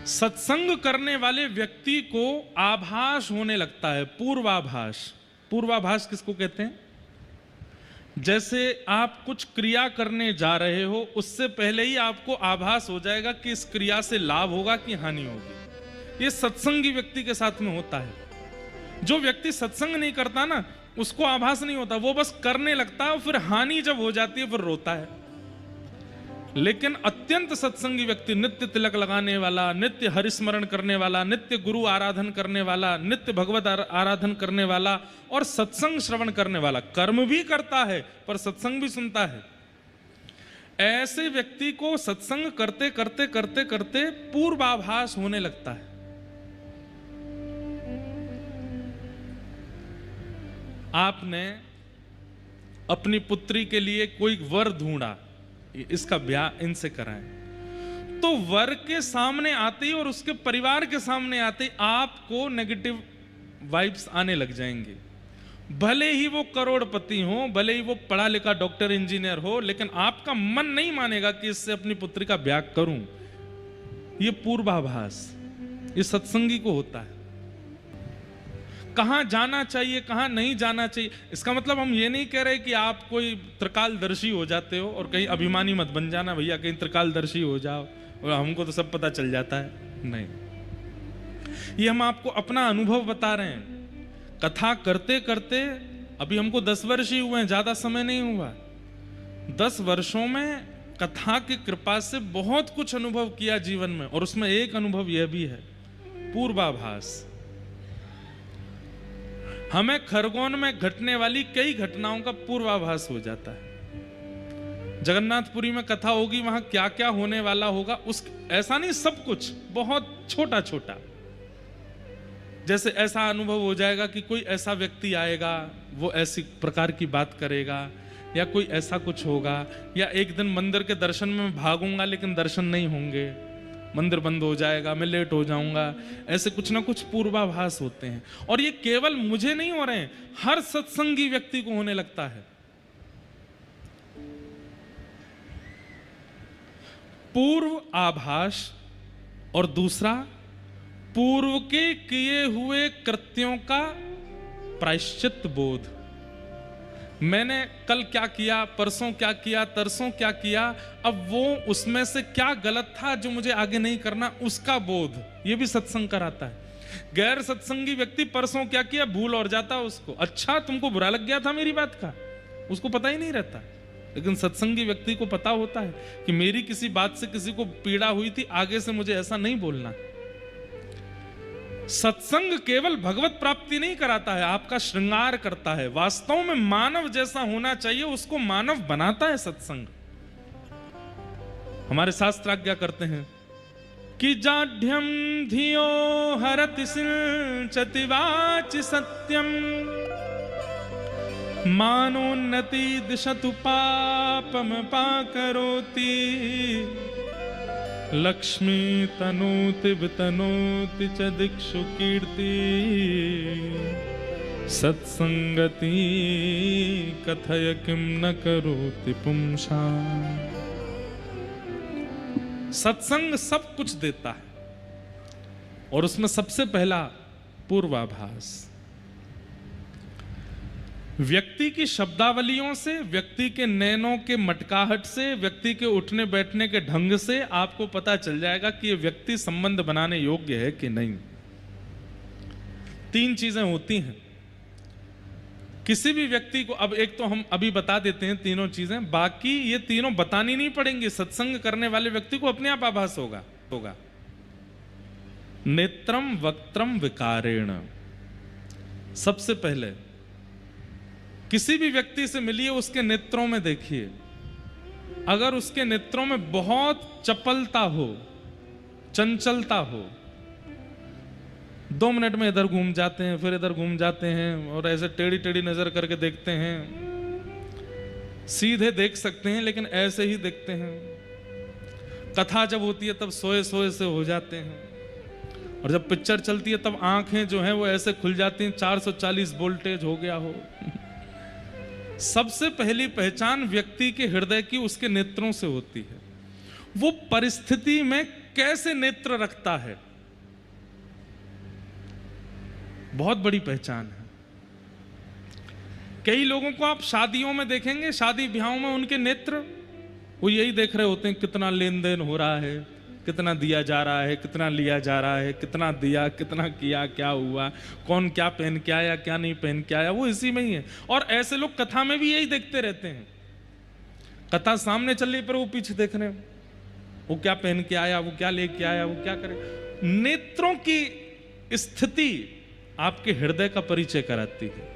सत्संग करने वाले व्यक्ति को आभास होने लगता है, पूर्वाभास। पूर्वाभास किसको कहते हैं? जैसे आप कुछ क्रिया करने जा रहे हो, उससे पहले ही आपको आभास हो जाएगा कि इस क्रिया से लाभ होगा कि हानि होगी। ये सत्संगी व्यक्ति के साथ में होता है। जो व्यक्ति सत्संग नहीं करता ना, उसको आभास नहीं होता, वो बस करने लगता है, फिर हानि जब हो जाती है फिर रोता है। लेकिन अत्यंत सत्संगी व्यक्ति, नित्य तिलक लगाने वाला, नित्य हरिस्मरण करने वाला, नित्य गुरु आराधन करने वाला, नित्य भगवत आराधन करने वाला और सत्संग श्रवण करने वाला, कर्म भी करता है पर सत्संग भी सुनता है, ऐसे व्यक्ति को सत्संग करते करते करते करते पूर्वाभास होने लगता है। आपने अपनी पुत्री के लिए कोई वर ढूंढा, इसका ब्याह इनसे कराएं, तो वर के सामने आते ही और उसके परिवार के सामने आते ही आपको नेगेटिव वाइब्स आने लग जाएंगे। भले ही वो करोड़पति हो, भले ही वो पढ़ा लिखा डॉक्टर इंजीनियर हो, लेकिन आपका मन नहीं मानेगा कि इससे अपनी पुत्री का ब्याह करूं। ये पूर्वाभास, ये सत्संगी को होता है। कहां जाना चाहिए, कहां नहीं जाना चाहिए, इसका मतलब हम ये नहीं कह रहे कि आप कोई त्रिकालदर्शी हो जाते हो और कहीं अभिमानी मत बन जाना भैया, कहीं त्रिकालदर्शी हो जाओ और हमको तो सब पता चल जाता है। नहीं, ये हम आपको अपना अनुभव बता रहे हैं। कथा करते करते अभी हमको 10 वर्ष ही हुए हैं, ज्यादा समय नहीं हुआ। 10 वर्षों में कथा की कृपा से बहुत कुछ अनुभव किया जीवन में, और उसमें एक अनुभव यह भी है, पूर्वाभास। हमें खरगोन में घटने वाली कई घटनाओं का पूर्वाभास हो जाता है। जगन्नाथपुरी में कथा होगी, वहां क्या क्या होने वाला होगा, उस ऐसा नहीं, सब कुछ बहुत छोटा छोटा। जैसे ऐसा अनुभव हो जाएगा कि कोई ऐसा व्यक्ति आएगा, वो ऐसी प्रकार की बात करेगा, या कोई ऐसा कुछ होगा, या एक दिन मंदिर के दर्शन में भागूंगा लेकिन दर्शन नहीं होंगे, मंदिर बंद हो जाएगा, मैं लेट हो जाऊंगा। ऐसे कुछ ना कुछ पूर्वाभास होते हैं, और ये केवल मुझे नहीं हो रहे हैं, हर सत्संगी व्यक्ति को होने लगता है। पूर्व आभास और दूसरा पूर्व के किए हुए कृत्यों का प्रायश्चित बोध। मैंने कल क्या किया, परसों क्या किया, तरसों क्या किया, अब वो उसमें से क्या गलत था जो मुझे आगे नहीं करना, उसका बोध, ये भी सत्संग कराता है। गैर सत्संगी व्यक्ति परसों क्या किया भूल और जाता उसको, अच्छा तुमको बुरा लग गया था मेरी बात का, उसको पता ही नहीं रहता। लेकिन सत्संगी व्यक्ति को पता होता है कि मेरी किसी बात से किसी को पीड़ा हुई थी, आगे से मुझे ऐसा नहीं बोलना। सत्संग केवल भगवत प्राप्ति नहीं कराता है, आपका श्रृंगार करता है। वास्तव में मानव जैसा होना चाहिए, उसको मानव बनाता है सत्संग। हमारे शास्त्र आज्ञा करते हैं कि जाढ्यम धियो हरति सिंचति वाचि सत्यम, मानोन्नति दिशतु पापम पाकरोति, लक्ष्मी तनोति वितनोति च दिक्षु कीर्ति, सत्संगति कथय किम न करोति पुंसा। सत्संग सब कुछ देता है, और उसमें सबसे पहला पूर्वाभास। व्यक्ति की शब्दावलियों से, व्यक्ति के नैनों के मटकाहट से, व्यक्ति के उठने बैठने के ढंग से आपको पता चल जाएगा कि ये व्यक्ति संबंध बनाने योग्य है कि नहीं। 3 चीजें होती हैं किसी भी व्यक्ति को। अब एक तो हम अभी बता देते हैं तीनों चीजें, बाकी ये तीनों बतानी नहीं पड़ेंगी। सत्संग करने वाले व्यक्ति को अपने आप आभास होगा। नेत्रम वक्त्रम विकारेण। सबसे पहले किसी भी व्यक्ति से मिलिए, उसके नेत्रों में देखिए। अगर उसके नेत्रों में बहुत चपलता हो, चंचलता हो, 2 मिनट में इधर घूम जाते हैं, फिर इधर घूम जाते हैं, और ऐसे टेढ़ी टेढ़ी नजर करके देखते हैं, सीधे देख सकते हैं लेकिन ऐसे ही देखते हैं। कथा जब होती है तब सोए सोए से हो जाते हैं, और जब पिक्चर चलती है तब आंखें जो हैं वो ऐसे खुल जाती हैं, 440 वोल्टेज हो गया हो। सबसे पहली पहचान व्यक्ति के हृदय की उसके नेत्रों से होती है। वो परिस्थिति में कैसे नेत्र रखता है, बहुत बड़ी पहचान है। कई लोगों को आप शादियों में देखेंगे, शादी ब्याहों में उनके नेत्र वो यही देख रहे होते हैं कितना लेन देन हो रहा है, कितना दिया जा रहा है, कितना लिया जा रहा है, कितना दिया, कितना किया, क्या हुआ, कौन क्या पहन के आया, क्या नहीं पहन के आया, वो इसी में ही है। और ऐसे लोग कथा में भी यही देखते रहते हैं, कथा सामने चल रही पर वो पीछे देख रहे हैं, वो क्या पहन के आया, वो क्या लेके आया, वो क्या करे। नेत्रों की स्थिति आपके हृदय का परिचय कराती है।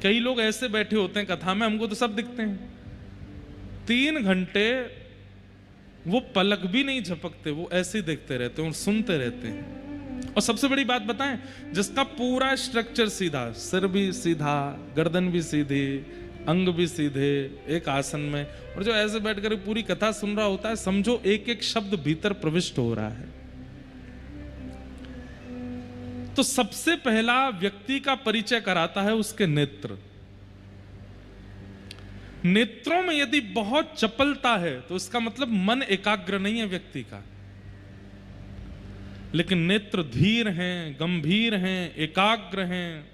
कई लोग ऐसे बैठे होते हैं कथा में, हमको तो सब दिखते हैं, 3 घंटे वो पलक भी नहीं झपकते, वो ऐसे ही देखते रहते हैं और सुनते रहते हैं। और सबसे बड़ी बात बताएं, जिसका पूरा स्ट्रक्चर सीधा, सिर भी सीधा, गर्दन भी सीधी, अंग भी सीधे, एक आसन में, और जो ऐसे बैठकर पूरी कथा सुन रहा होता है, समझो एक एक शब्द भीतर प्रविष्ट हो रहा है। तो सबसे पहला व्यक्ति का परिचय कराता है उसके नेत्र। नेत्रों में यदि बहुत चपलता है तो इसका मतलब मन एकाग्र नहीं है व्यक्ति का। लेकिन नेत्र धीर हैं, गंभीर हैं, एकाग्र हैं,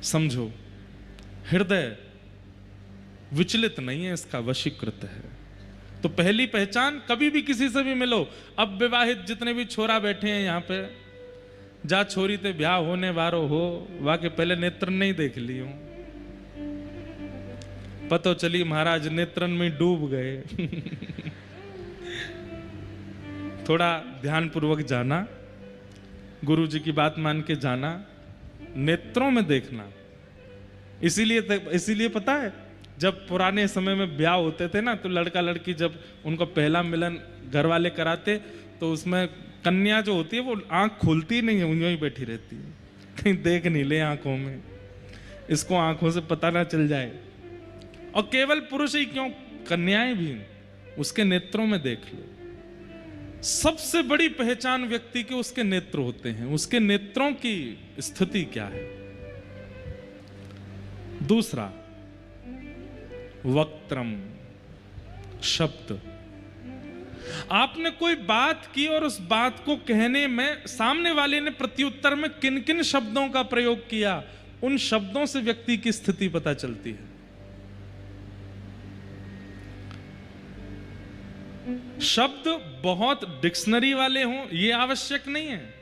समझो हृदय विचलित नहीं है, इसका वशीकृत है। तो पहली पहचान, कभी भी किसी से भी मिलो, अब विवाहित जितने भी छोरा बैठे हैं यहां पे, जा छोरी ते ब्याह होने वारो हो, वाके पहले नेत्र नहीं देख लियो, पतो चली महाराज नेत्रन में डूब गए। थोड़ा ध्यान पूर्वक जाना, गुरु जी की बात मान के जाना, नेत्रों में देखना। इसीलिए पता है, जब पुराने समय में ब्याह होते थे ना, तो लड़का लड़की जब उनका पहला मिलन घर वाले कराते, तो उसमें कन्या जो होती है वो आंख खोलती नहीं है, यूं ही बैठी रहती है, कहीं देख नहीं ले आंखों में, इसको आंखों से पता ना चल जाए। और केवल पुरुष ही क्यों, कन्याएं भी उसके नेत्रों में देख लो। सबसे बड़ी पहचान व्यक्ति के उसके नेत्र होते हैं, उसके नेत्रों की स्थिति क्या है। दूसरा, वक्त्रम, शब्द। आपने कोई बात की और उस बात को कहने में सामने वाले ने प्रत्युत्तर में किन किन शब्दों का प्रयोग किया, उन शब्दों से व्यक्ति की स्थिति पता चलती है। शब्द बहुत डिक्शनरी वाले हों ये आवश्यक नहीं है,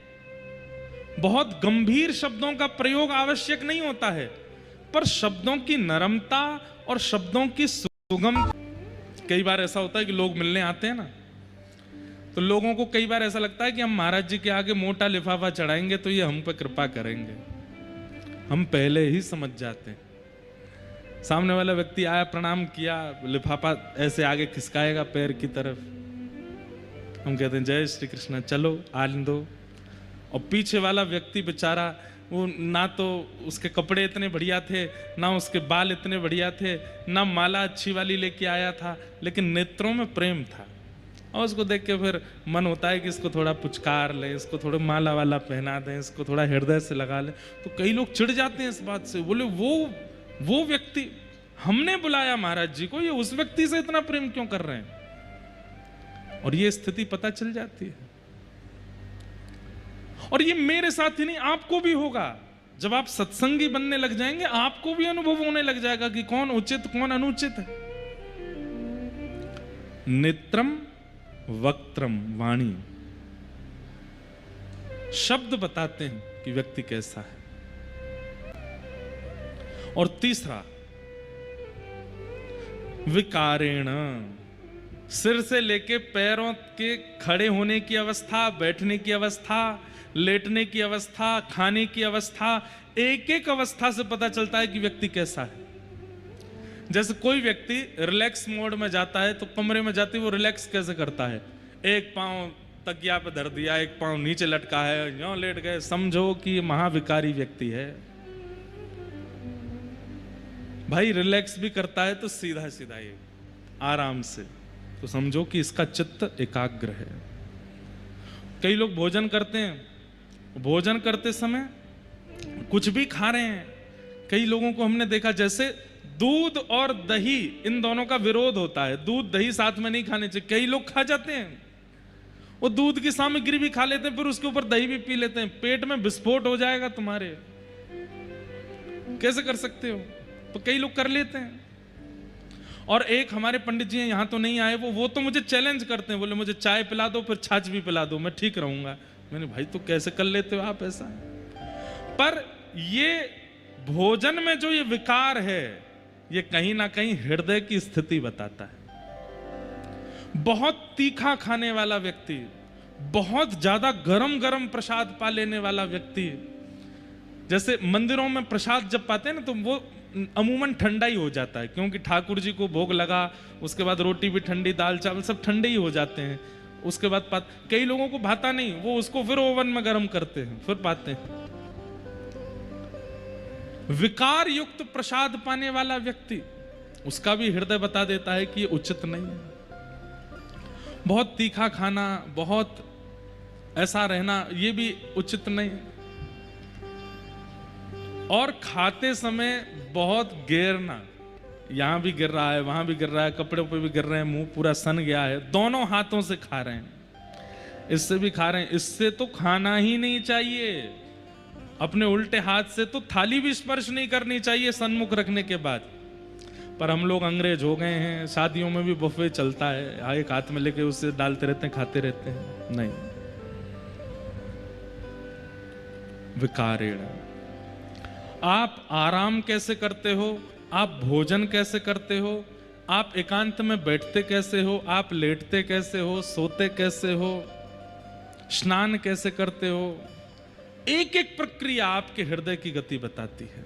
बहुत गंभीर शब्दों का प्रयोग आवश्यक नहीं होता है, पर शब्दों की नरमता और शब्दों की सुगम। कई बार ऐसा होता है कि लोग मिलने आते हैं ना, तो लोगों को कई बार ऐसा लगता है कि हम महाराज जी के आगे मोटा लिफाफा चढ़ाएंगे तो ये हम पर कृपा करेंगे। हम पहले ही समझ जाते हैं, सामने वाला व्यक्ति आया, प्रणाम किया, लिफाफा ऐसे आगे खिसकाएगा पैर की तरफ, हम कहते हैं जय श्री कृष्ण, चलो आने दो। और पीछे वाला व्यक्ति बेचारा, वो ना तो उसके कपड़े इतने बढ़िया थे, ना उसके बाल इतने बढ़िया थे, ना माला अच्छी वाली लेके आया था, लेकिन नेत्रों में प्रेम था। और उसको देख के फिर मन होता है कि इसको थोड़ा पुचकार ले, इसको थोड़ा माला वाला पहना दें, इसको थोड़ा हृदय से लगा ले। तो कई लोग चिढ़ जाते हैं इस बात से, बोले वो व्यक्ति, हमने बुलाया महाराज जी को, ये उस व्यक्ति से इतना प्रेम क्यों कर रहे हैं। और ये स्थिति पता चल जाती है। और ये मेरे साथ ही नहीं, आपको भी होगा। जब आप सत्संगी बनने लग जाएंगे, आपको भी अनुभव होने लग जाएगा कि कौन उचित कौन अनुचित है। नेत्रम वक्त्रम, वाणी, शब्द बताते हैं कि व्यक्ति कैसा है। और तीसरा, विकारेण, सिर से लेके पैरों के खड़े होने की अवस्था, बैठने की अवस्था, लेटने की अवस्था, खाने की अवस्था, एक एक अवस्था से पता चलता है कि व्यक्ति कैसा है। जैसे कोई व्यक्ति रिलैक्स मोड में जाता है तो कमरे में जाते वो रिलैक्स कैसे करता है, एक पांव तकिया पे धर दिया, एक पांव नीचे लटका है, यूं लेट गए, समझो कि महाविकारी व्यक्ति है। भाई रिलैक्स भी करता है तो सीधा सीधा ये आराम से, तो समझो कि इसका चित्त एकाग्र है। कई लोग भोजन करते हैं, भोजन करते समय कुछ भी खा रहे हैं, कई लोगों को हमने देखा जैसे दूध और दही इन दोनों का विरोध होता है। दूध दही साथ में नहीं खाने चाहिए। कई लोग खा जाते हैं, वो दूध की सामग्री भी खा लेते हैं, फिर उसके ऊपर दही भी पी लेते हैं। पेट में विस्फोट हो जाएगा तुम्हारे, कैसे कर सकते हो? तो कई लोग कर लेते हैं। और एक हमारे पंडित जी हैं, यहां तो नहीं आए, वो तो मुझे चैलेंज करते हैं, बोले मुझे चाय पिला दो फिर छाछ भी पिला दो, मैं ठीक रहूंगा। मैंने भाई तो कैसे कर लेते हो आप ऐसा? पर ये भोजन में जो ये विकार है, ये कहीं ना कहीं हृदय की स्थिति बताता है। बहुत तीखा खाने वाला व्यक्ति, बहुत ज्यादा गरम गरम प्रसाद पा लेने वाला व्यक्ति, जैसे मंदिरों में प्रसाद जब पाते हैं ना तो वो अमूमन ठंडा ही हो जाता है, क्योंकि ठाकुर जी को भोग लगा, उसके बाद रोटी भी ठंडी, दाल चावल सब ठंडे ही हो जाते हैं। उसके बाद कई लोगों को भाता नहीं, वो उसको फिर ओवन में गर्म करते हैं, फिर पाते हैं। विकार युक्त प्रसाद पाने वाला व्यक्ति, उसका भी हृदय बता देता है कि ये उचित नहीं है। बहुत तीखा खाना, बहुत ऐसा रहना, ये भी उचित नहीं है। और खाते समय बहुत गिरना, यहां भी गिर रहा है, वहां भी गिर रहा है, कपड़े पे भी गिर रहे हैं, मुंह पूरा सन गया है, दोनों हाथों से खा रहे हैं, इससे भी खा रहे हैं। इससे तो खाना ही नहीं चाहिए। अपने उल्टे हाथ से तो थाली भी स्पर्श नहीं करनी चाहिए सन्मुख रखने के बाद। पर हम लोग अंग्रेज हो गए हैं, शादियों में भी बुफे चलता है, एक हाथ में लेके उससे डालते रहते हैं, खाते रहते हैं। नहीं, विकारेण। आप आराम कैसे करते हो, आप भोजन कैसे करते हो, आप एकांत में बैठते कैसे हो, आप लेटते कैसे हो, सोते कैसे हो, स्नान कैसे करते हो, एक एक प्रक्रिया आपके हृदय की गति बताती है।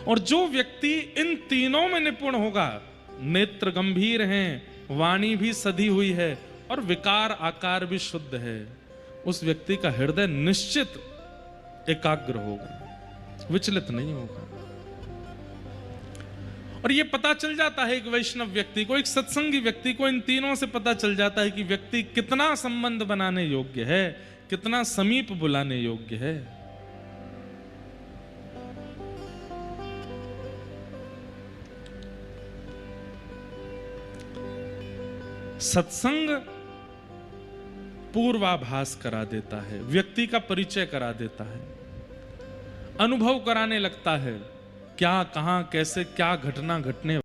और जो व्यक्ति इन तीनों में निपुण होगा, नेत्र गंभीर हैं, वाणी भी सधी हुई है और विकार आकार भी शुद्ध है, उस व्यक्ति का हृदय निश्चित एकाग्र होगा, विचलित नहीं होगा। और यह पता चल जाता है एक वैष्णव व्यक्ति को, एक सत्संगी व्यक्ति को, इन तीनों से पता चल जाता है कि व्यक्ति कितना संबंध बनाने योग्य है, कितना समीप बुलाने योग्य है। सत्संग पूर्वाभास करा देता है, व्यक्ति का परिचय करा देता है, अनुभव कराने लगता है क्या, कहां, कैसे, क्या घटना घटने